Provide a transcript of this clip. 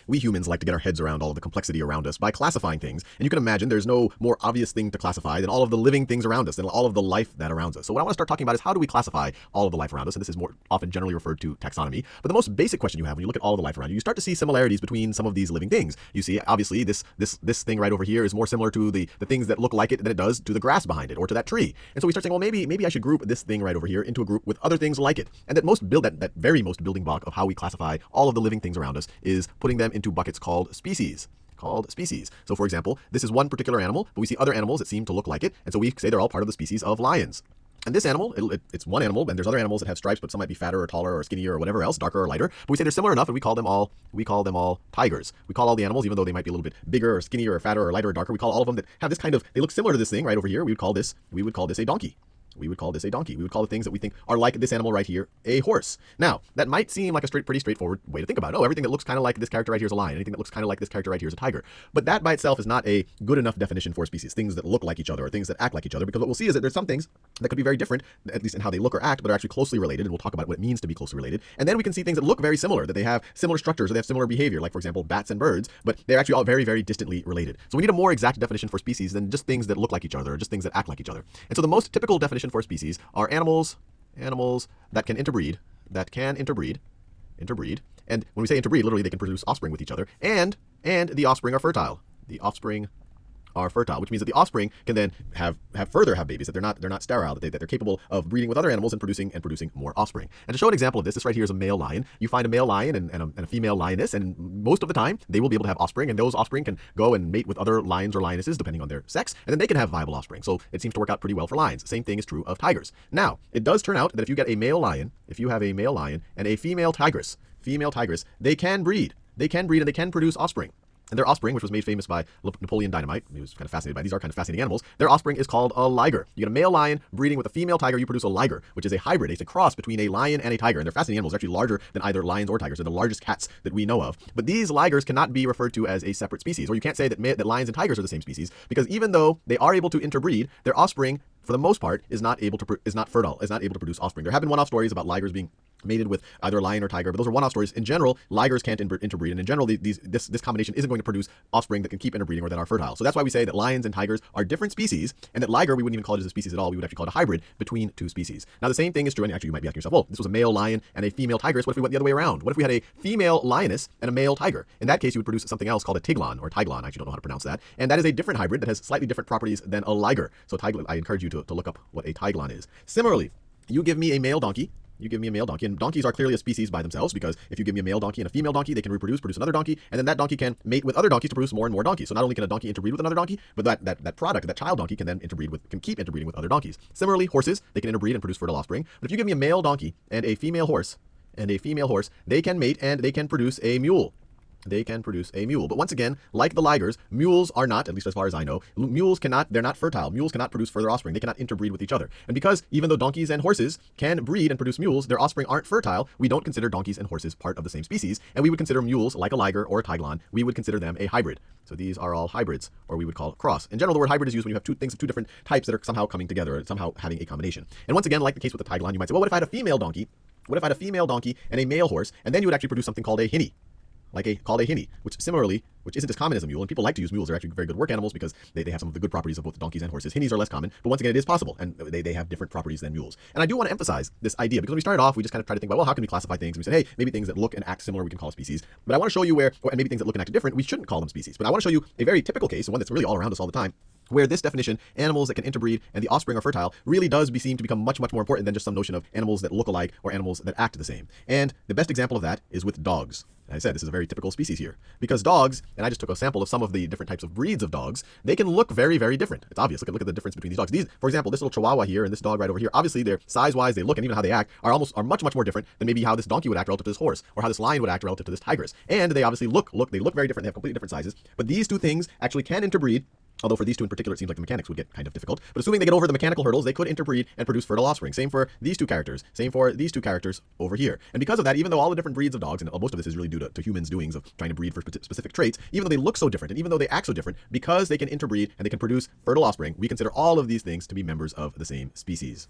we humans like to get our heads around all of the complexity around us by classifying things. And you can imagine there's no more obvious thing to classify than all of the living things around us and all of the life that surrounds us. So what I want to start talking about is how do we classify all of the life around us? And this is more often generally referred to taxonomy. But the most basic question you have when you look at all of the life around you, you start to see similarities between some of these living things. You see, obviously, this thing right over here is more similar to the things that look like it than it does to the grass behind it or to that tree. And so we start saying, well, maybe I should group this thing right over here into a group with other things like it. And that very most building block of how we classify all of the living things around us is putting them into buckets called species. So for example, this is one particular animal, but we see other animals that seem to look like it. And so we say they're all part of the species of lions. And this animal, it's one animal, and there's other animals that have stripes, but some might be fatter or taller or skinnier or whatever else, darker or lighter. But we say they're similar enough, and we call them all tigers. We call all the animals, even though they might be a little bit bigger or skinnier or fatter or lighter or darker, we call all of them that have this kind of, they look similar to this thing right over here. We would call this a donkey. We would call the things that we think are like this animal right here a horse. Now, that might seem like a pretty straightforward way to think about it. Oh, everything that looks kind of like this character right here is a lion. Anything that looks kind of like this character right here is a tiger. But that by itself is not a good enough definition for species. Things that look like each other or things that act like each other. Because what we'll see is that there's some things that could be very different, at least in how they look or act, but are actually closely related. And we'll talk about what it means to be closely related. And then we can see things that look very similar, that they have similar structures or they have similar behavior, like for example, bats and birds, but they're actually all very, very distantly related. So we need a more exact definition for species than just things that look like each other or just things that act like each other. And so the most typical definition for species are animals that can interbreed. And when we say interbreed, literally they can produce offspring with each other, and the offspring are fertile. Which means that the offspring can then have babies, that they're not sterile, that they're capable of breeding with other animals and producing more offspring. And to show an example of this right here is a male lion. You find a male lion and a female lioness, and most of the time they will be able to have offspring, and those offspring can go and mate with other lions or lionesses depending on their sex, and then they can have viable offspring. So it seems to work out pretty well for lions. Same thing is true of tigers. Now, it does turn out that if you have a male lion and a female tigress, they can breed and they can produce offspring. And their offspring, which was made famous by Napoleon Dynamite, he was kind of fascinated by these are kind of fascinating animals, their offspring is called a liger. You get a male lion breeding with a female tiger, you produce a liger, which is a hybrid. It's a cross between a lion and a tiger. And they're fascinating animals. They're actually larger than either lions or tigers. They're the largest cats that we know of. But these ligers cannot be referred to as a separate species. Or you can't say that lions and tigers are the same species, because even though they are able to interbreed, their offspring, for the most part, is not able to produce offspring. There have been one-off stories about ligers being mated with either a lion or tiger, but those are one-off stories. In general, ligers can't interbreed, and in general, this combination isn't going to produce offspring that can keep interbreeding or that are fertile. So that's why we say that lions and tigers are different species, and that liger, we wouldn't even call it as a species at all. We would actually call it a hybrid between two species. Now, the same thing is true, and actually you might be asking yourself, well, this was a male lion and a female tigress. What if we went the other way around? What if we had a female lioness and a male tiger? In that case, you would produce something else called a tiglon, or tiglon. I actually don't know how to pronounce that. And that is a different hybrid that has slightly different properties than a liger. So I encourage you to look up what a tiglon is. Similarly, you give me a male donkey, and donkeys are clearly a species by themselves, because if you give me a male donkey and a female donkey, they can produce another donkey, and then that donkey can mate with other donkeys to produce more and more donkeys. So not only can a donkey interbreed with another donkey, but that child donkey can then keep interbreeding with other donkeys. Similarly, horses, they can interbreed and produce fertile offspring. But if you give me a male donkey and a female horse, they can mate and they can produce a mule. But once again, like the ligers, mules are not, at least as far as I know, they're not fertile. Mules cannot produce further offspring. They cannot interbreed with each other. And because even though donkeys and horses can breed and produce mules, their offspring aren't fertile, we don't consider donkeys and horses part of the same species. And we would consider mules, like a liger or a tiglon, we would consider them a hybrid. So these are all hybrids, or we would call cross. In general, the word hybrid is used when you have two things of two different types that are somehow coming together, or somehow having a combination. And once again, like the case with the tiglon, you might say, well, what if I had a female donkey? And a male horse, and then you would actually produce something called a hinny. Called a hinny, which isn't as common as a mule, and people like to use mules. They're actually very good work animals because they have some of the good properties of both donkeys and horses. Hinnies are less common, but once again, it is possible, and they have different properties than mules. And I do want to emphasize this idea, because when we started off, we just kind of tried to think about, well, how can we classify things? And we said, hey, maybe things that look and act similar we can call species. But I want to show you and maybe things that look and act different, we shouldn't call them species. But I want to show you a very typical case, and one that's really all around us all the time, where this definition, animals that can interbreed and the offspring are fertile, really does seem to become much, much more important than just some notion of animals that look alike or animals that act the same. And the best example of that is with dogs. As I said, this is a very typical species here. Because dogs, and I just took a sample of some of the different types of breeds of dogs, they can look very, very different. It's obvious. Look at the difference between these dogs. For example, this little Chihuahua here and this dog right over here, obviously they're size-wise, they look, and even how they act are much, much more different than maybe how this donkey would act relative to this horse, or how this lion would act relative to this tigress. And they obviously look very different. They have completely different sizes. But these two things actually can interbreed. Although for these two in particular, it seems like the mechanics would get kind of difficult. But assuming they get over the mechanical hurdles, they could interbreed and produce fertile offspring. Same for these two characters. Same for these two characters over here. And because of that, even though all the different breeds of dogs, and most of this is really due to humans' doings of trying to breed for specific traits, even though they look so different, and even though they act so different, because they can interbreed and they can produce fertile offspring, we consider all of these things to be members of the same species.